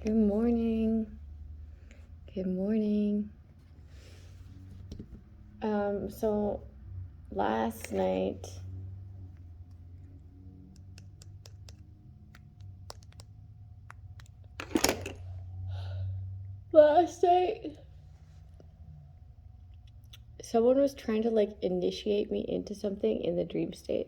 Good morning. Good morning. So last night someone was trying to like initiate me into something in the dream state.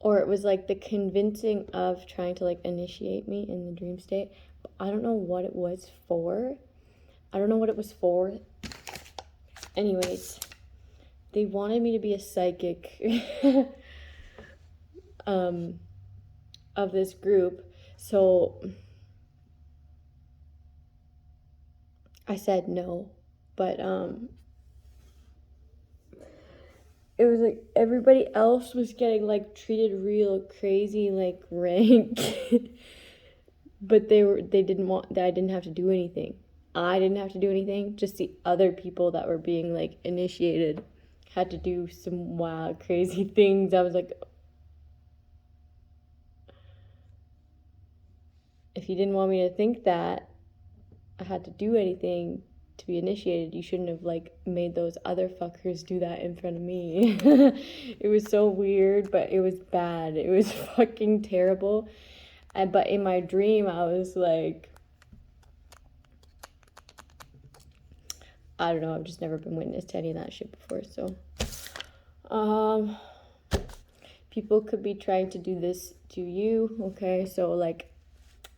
Or it was like the convincing of trying to like initiate me in the dream state. But I don't know what it was for. Anyways, they wanted me to be a psychic of this group. So I said no, but it was like everybody else was getting like treated real crazy, like rank. But they didn't want that. I didn't have to do anything. Just the other people that were being like initiated had to do some wild crazy things. I was like, if you didn't want me to think that I had to do anything to be initiated, you shouldn't have like made those other fuckers do that in front of me. It was so weird, but it was bad. It was fucking terrible. But in my dream, I was like, I don't know, I've just never been witness to any of that shit before. So people could be trying to do this to you, okay? So like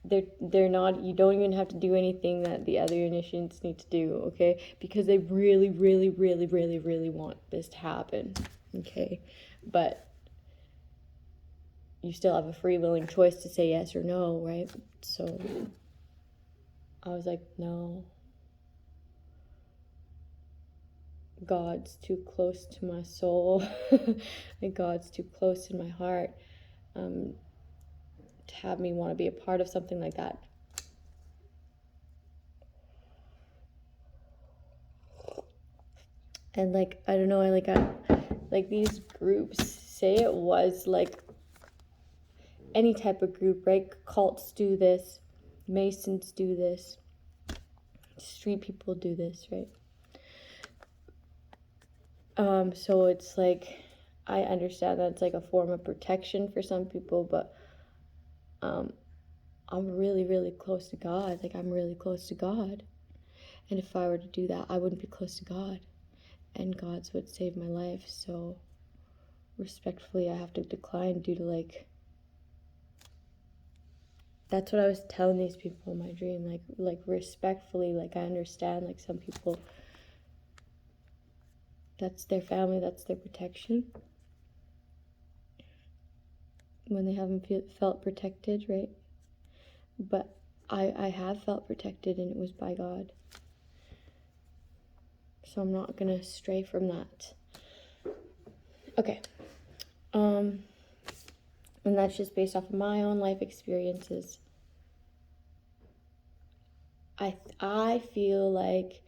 they're not, you don't even have to do anything that the other initiates need to do, okay? Because they really want this to happen, okay? But you still have a free willing choice to say yes or no, right? So I was like, no. God's too close to my soul. And God's too close in my heart to have me want to be a part of something like that. And like, I don't know, I like these groups, say it was like any type of group, right? Cults do this, Masons do this, street people do this, right? So it's like, I understand that it's like a form of protection for some people, but I'm really close to God. Like, I'm really close to God. And if I were to do that, I wouldn't be close to God. And God's what saved my life. So respectfully, I have to decline due to like, that's what I was telling these people in my dream. Like respectfully, like I understand like some people, that's their family, that's their protection. When they haven't felt protected, right? But I have felt protected, and it was by God. So I'm not gonna stray from that. Okay. And that's just based off of my own life experiences. I feel like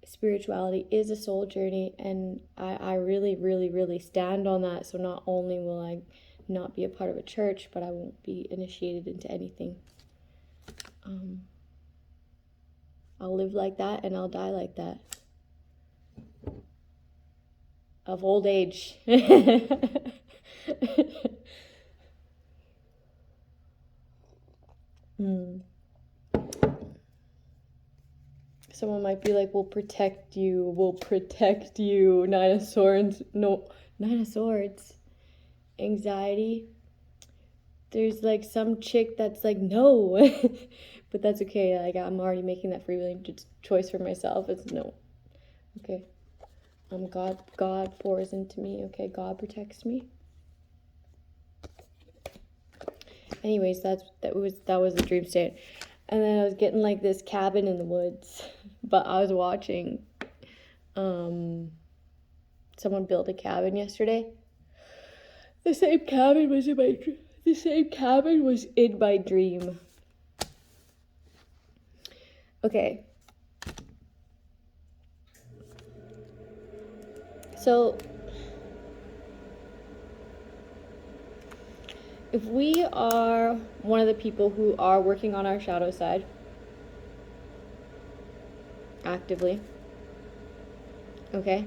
spirituality is a soul journey, and I really stand on that. So not only will I not be a part of a church, but I won't be initiated into anything. I'll live like that, and I'll die like that. Of old age. Someone might be like, we'll protect you. Nine of Swords. No, Nine of Swords. Anxiety. There's like some chick that's like, no. But that's okay. Like, I'm already making that free willing choice for myself. It's no. Okay. God pours into me. Okay, God protects me. Anyways, that was the dream state. And then I was getting like this cabin in the woods, but I was watching someone build a cabin yesterday. The same cabin was in my dream. Okay. So if we are one of the people who are working on our shadow side actively, okay,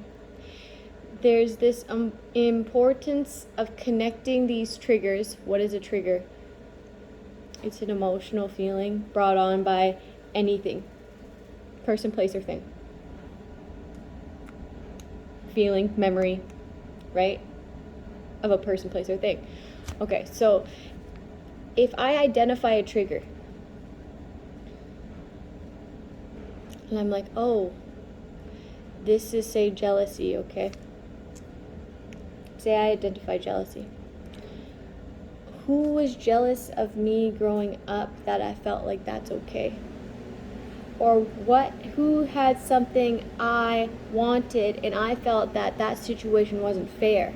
there's this importance of connecting these triggers. What is a trigger? It's an emotional feeling brought on by anything, person, place, or thing. Feeling, memory, right, of a person, place, or thing. Okay, so if I identify a trigger and I'm like, oh, this is, say, jealousy, okay? Say I identify jealousy. Who was jealous of me growing up that I felt like that's okay? Or who had something I wanted and I felt that that situation wasn't fair?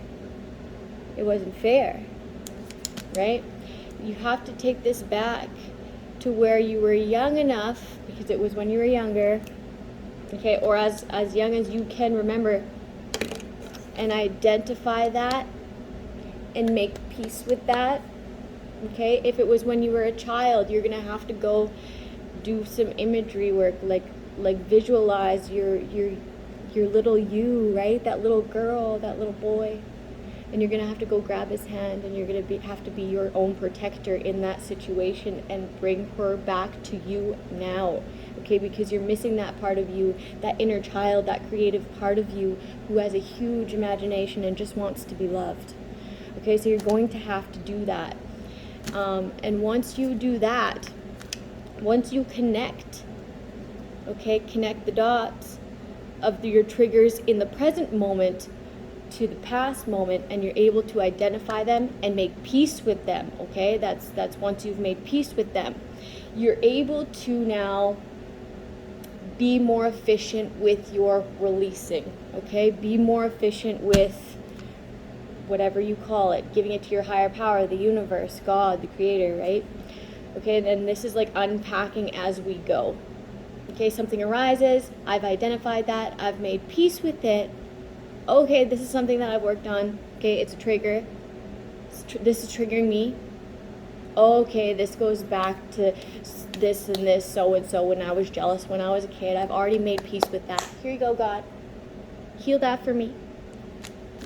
It wasn't fair, right? You have to take this back to where you were young enough, because it was when you were younger, okay, or as young as you can remember, and identify that and make peace with that, okay? If it was when you were a child, you're gonna have to go do some imagery work, like visualize your little you, right? That little girl, that little boy, and you're gonna have to go grab his hand, and you're gonna have to be your own protector in that situation and bring her back to you now, okay? Because you're missing that part of you, that inner child, that creative part of you who has a huge imagination and just wants to be loved, okay? So you're going to have to do that, and once you do that, once you connect, okay, connect the dots of your triggers in the present moment to the past moment, and you're able to identify them and make peace with them, okay? That's once you've made peace with them, you're able to now be more efficient with your releasing, okay? Be more efficient with whatever you call it, giving it to your higher power, the universe, God, the creator, right? Okay, and then this is like unpacking as we go. Okay, something arises, I've identified that, I've made peace with it. Okay, this is something that I've worked on. Okay, it's a trigger. This is triggering me. Okay, this goes back to this and this, so and so, when I was jealous when I was a kid. I've already made peace with that. Here you go, God. Heal that for me.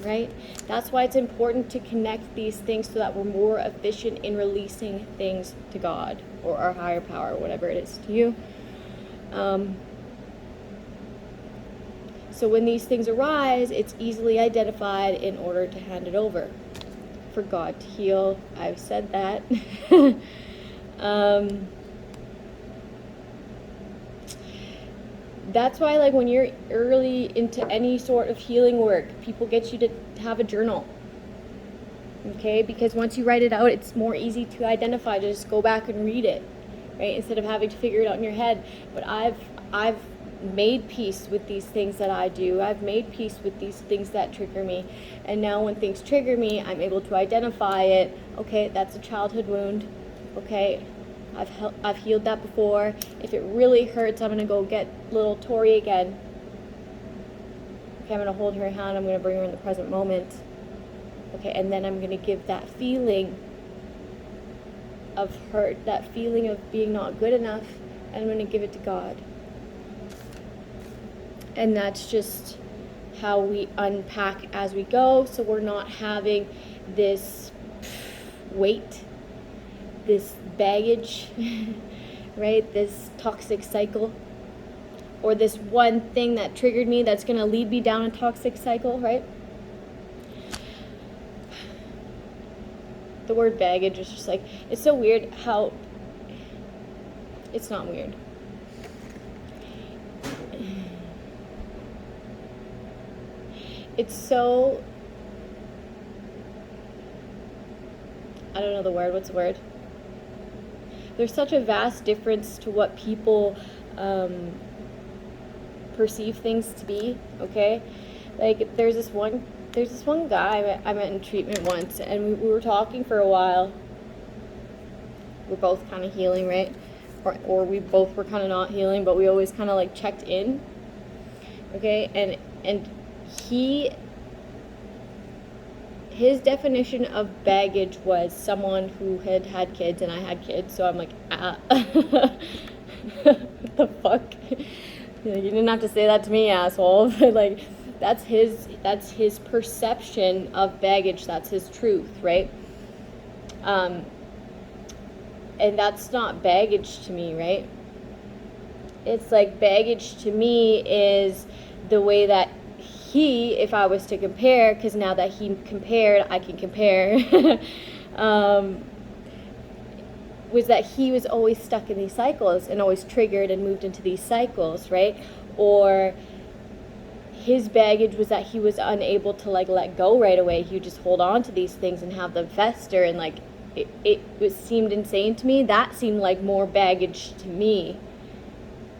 Right? That's why it's important to connect these things so that we're more efficient in releasing things to God or our higher power, whatever it is to you. So when these things arise, it's easily identified in order to hand it over for God to heal. I've said that. That's why, like, when you're early into any sort of healing work, people get you to have a journal, okay? Because once you write it out, it's more easy to identify. Just go back and read it, right? Instead of having to figure it out in your head. But I've made peace with these things that I do. I've made peace with these things that trigger me. And now when things trigger me, I'm able to identify it. Okay, that's a childhood wound. Okay, I've healed that before. If it really hurts, I'm going to go get little Tori again. Okay, I'm going to hold her hand. I'm going to bring her in the present moment. Okay, and then I'm going to give that feeling of hurt, that feeling of being not good enough, and I'm going to give it to God. And that's just how we unpack as we go, so we're not having this weight, this baggage, right? This toxic cycle, or this one thing that triggered me that's going to lead me down a toxic cycle, right? The word baggage is just like, it's so weird how it's not weird. It's so, I don't know the word, what's the word? There's such a vast difference to what people perceive things to be, okay? Like, there's this one guy I met in treatment once, and we were talking for a while. We're both kind of healing, right? Or we both were kind of not healing, but we always kind of like checked in, okay? And he his definition of baggage was someone who had had kids, and I had kids, so I'm like, what the fuck? You didn't have to say that to me, asshole. But like, that's his perception of baggage. That's his truth, right? And that's not baggage to me, right? It's like baggage to me is the way that he, if I was to compare, because now that he compared, I can compare, was that he was always stuck in these cycles and always triggered and moved into these cycles, right? Or his baggage was that he was unable to like let go right away. He would just hold on to these things and have them fester, and like it seemed insane to me. That seemed like more baggage to me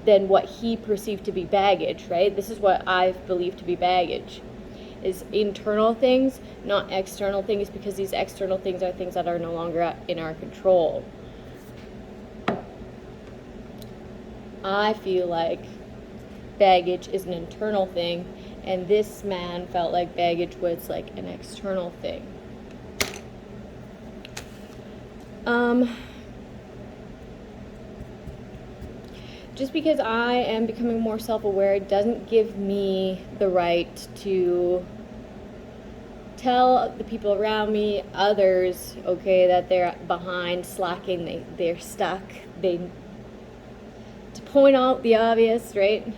than what he perceived to be baggage, right? This is what I believe to be baggage, is internal things, not external things, because these external things are things that are no longer in our control. I feel like baggage is an internal thing, and this man felt like baggage was like an external thing. Just because I am becoming more self-aware doesn't give me the right to tell the people around me, others, okay, that they're behind, slacking, they're stuck, to point out the obvious, right?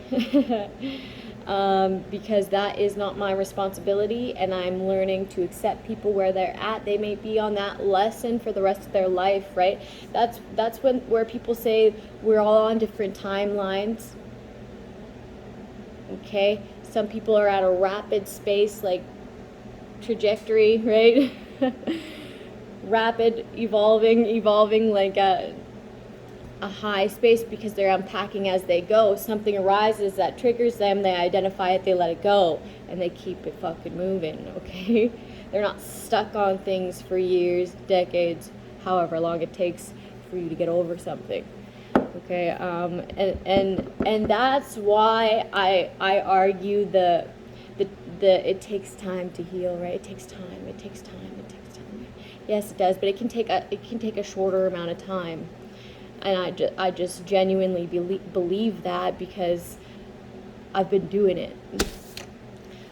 Because that is not my responsibility, and I'm learning to accept people where they're at. They may be on that lesson for the rest of their life, right? That's where people say we're all on different timelines. Okay, some people are at a rapid space, like trajectory, right? Rapid evolving like a high space, because they're unpacking as they go. Something arises that triggers them, they identify it, they let it go, and they keep it fucking moving, okay? They're not stuck on things for years, decades, however long it takes for you to get over something, okay? And that's why I argue the it takes time to heal, right? It takes time. Yes, it does, but it can take a shorter amount of time. And I just genuinely believe that, because I've been doing it.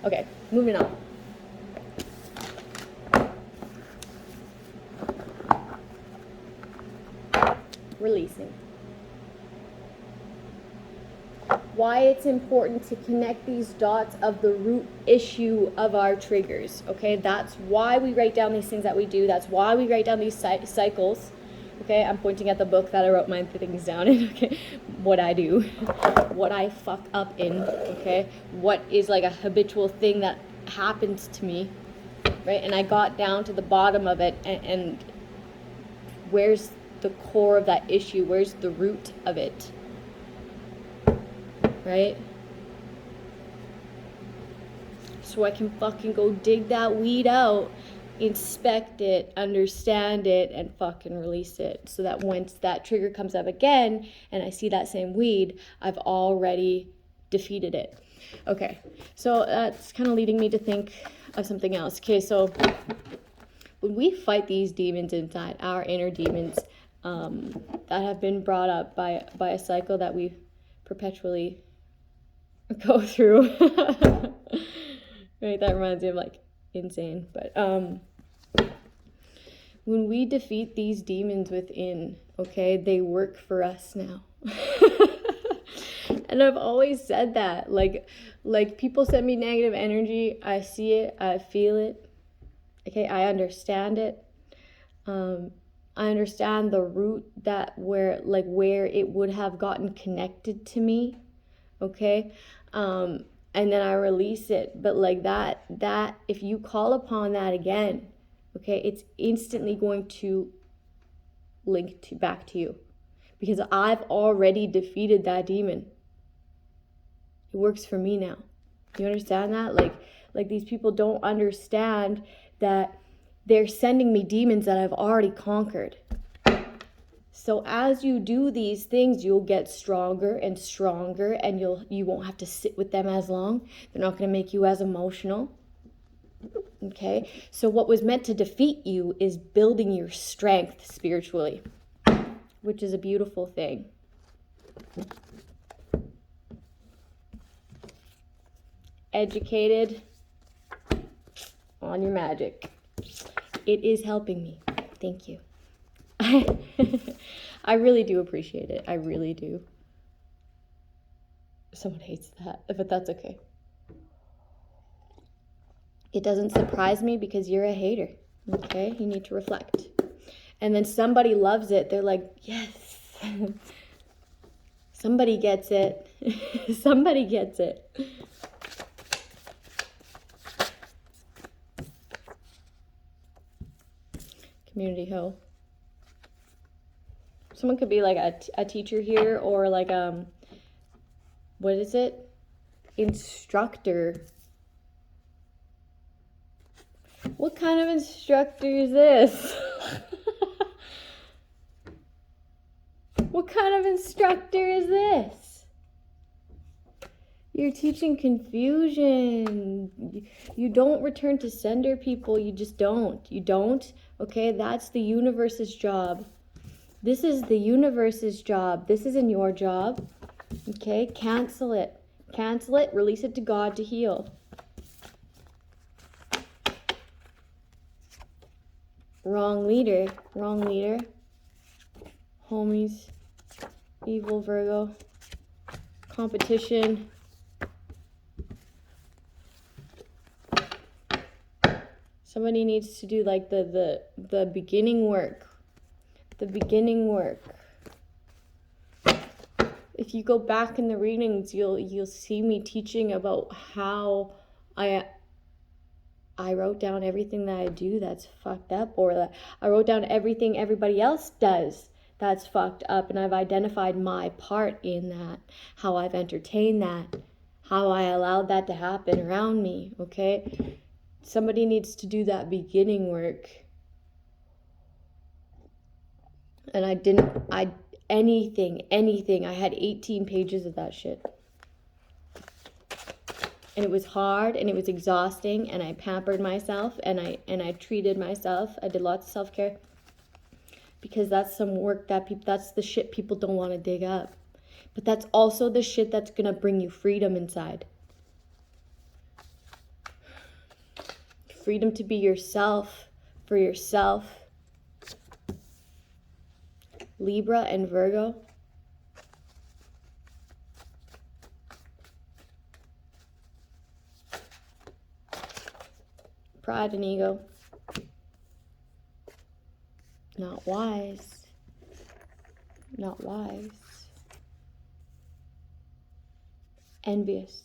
Okay, moving on. Releasing. Why it's important to connect these dots of the root issue of our triggers, okay? That's why we write down these things that we do. That's why we write down these cycles. Okay, I'm pointing at the book that I wrote my things down in, okay? What I do, what I fuck up in, okay? What is like a habitual thing that happens to me, right? And I got down to the bottom of it, and where's the core of that issue? Where's the root of it, right? So I can fucking go dig that weed out, inspect it, understand it, and fucking release it, so that once that trigger comes up again and I see that same weed, I've already defeated it. Okay, so that's kind of leading me to think of something else. Okay, so when we fight these demons inside, our inner demons that have been brought up by a cycle that we perpetually go through, right? That reminds me of like insane, but when we defeat these demons within, okay, they work for us now. And I've always said that, like people send me negative energy, I see it, I feel it, okay, I understand it. I understand the root that where it would have gotten connected to me, okay, and then I release it. But like that if you call upon that again, okay, it's instantly going to link back to you, because I've already defeated that demon. It works for me now. You understand that? Like these people don't understand that they're sending me demons that I've already conquered. So as you do these things, you'll get stronger and stronger, and you won't have to sit with them as long. They're not going to make you as emotional. Okay, so what was meant to defeat you is building your strength spiritually, which is a beautiful thing. Educated on your magic. It is helping me. Thank you. I really do appreciate it. I really do. Someone hates that, but that's okay. It doesn't surprise me because you're a hater, okay? You need to reflect. And then somebody loves it. They're like, yes. Somebody gets it. Somebody gets it. Community hoe. Someone could be like a teacher here, or like, what is it? Instructor. What kind of instructor is this? What kind of instructor is this? You're teaching confusion. You don't return to sender, people. You just don't. You don't. Okay, that's the universe's job. This is the universe's job. This isn't your job. Okay, cancel it. Cancel it. Release it to God to heal. Wrong leader. Wrong leader. Homies. Evil Virgo. Competition. Somebody needs to do like the beginning work. The beginning work. If you go back in the readings, you'll see me teaching about how I wrote down everything that I do that's fucked up, or that I wrote down everything everybody else does that's fucked up, and I've identified my part in that, how I've entertained that, how I allowed that to happen around me, okay? Somebody needs to do that beginning work. And anything, I had 18 pages of that shit. And it was hard, and it was exhausting, and I pampered myself, and I treated myself. I did lots of self-care, because that's some work that's the shit people don't want to dig up. But that's also the shit that's going to bring you freedom inside. Freedom to be yourself, for yourself. Libra and Virgo. Pride and ego. Not wise. Not wise. Envious.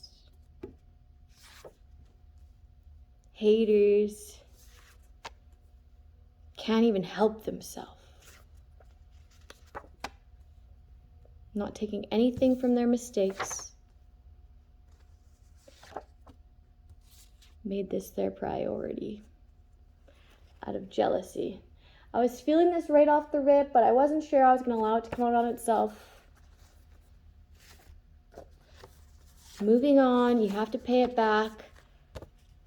Haters. Can't even help themselves. Not taking anything from their mistakes. Made this their priority out of jealousy. I was feeling this right off the rip, but I wasn't sure I was going to allow it to come out on itself. Moving on, you have to pay it back.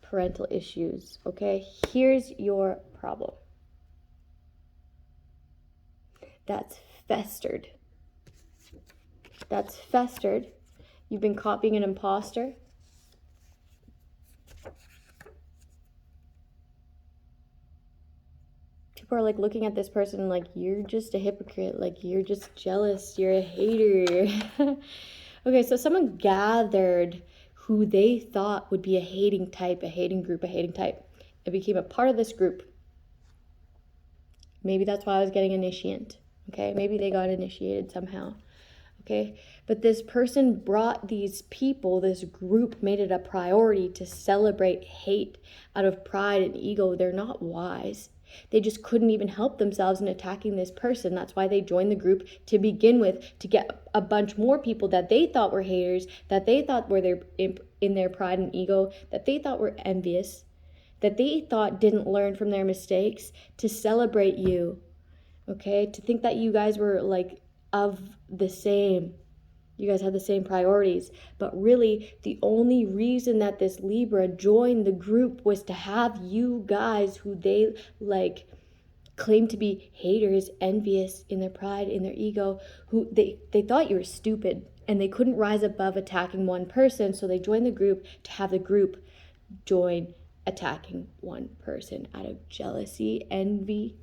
Parental issues, okay? Here's your problem. That's festered. That's festered. You've been copying an imposter. People are like looking at this person like, you're just a hypocrite, like you're just jealous, you're a hater. Okay, so someone gathered who they thought would be a hating type, a hating group, a hating type. It became a part of this group. Maybe that's why I was getting initiant. Okay, maybe they got initiated somehow. Okay, but this person brought these people, this group made it a priority to celebrate hate out of pride and ego. They're not wise. They just couldn't even help themselves in attacking this person. That's why they joined the group to begin with, to get a bunch more people that they thought were haters, that they thought were in their pride and ego, that they thought were envious, that they thought didn't learn from their mistakes, to celebrate you, okay? To think that you guys were like of the same, You guys have the same priorities. But really, the only reason that this Libra joined the group was to have you guys, who they like claim to be haters, envious in their pride, in their ego, who they thought you were stupid and they couldn't rise above attacking one person. So they joined the group to have the group join attacking one person out of jealousy, envy.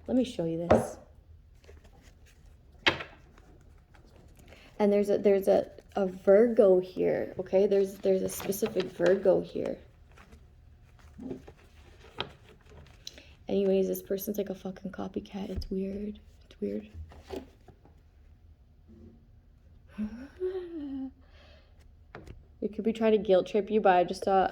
Let me show you this. And there's a Virgo here, okay? There's a specific Virgo here. Anyways, this person's like a fucking copycat. It's weird. It's weird. It could be trying to guilt trip you, but I just saw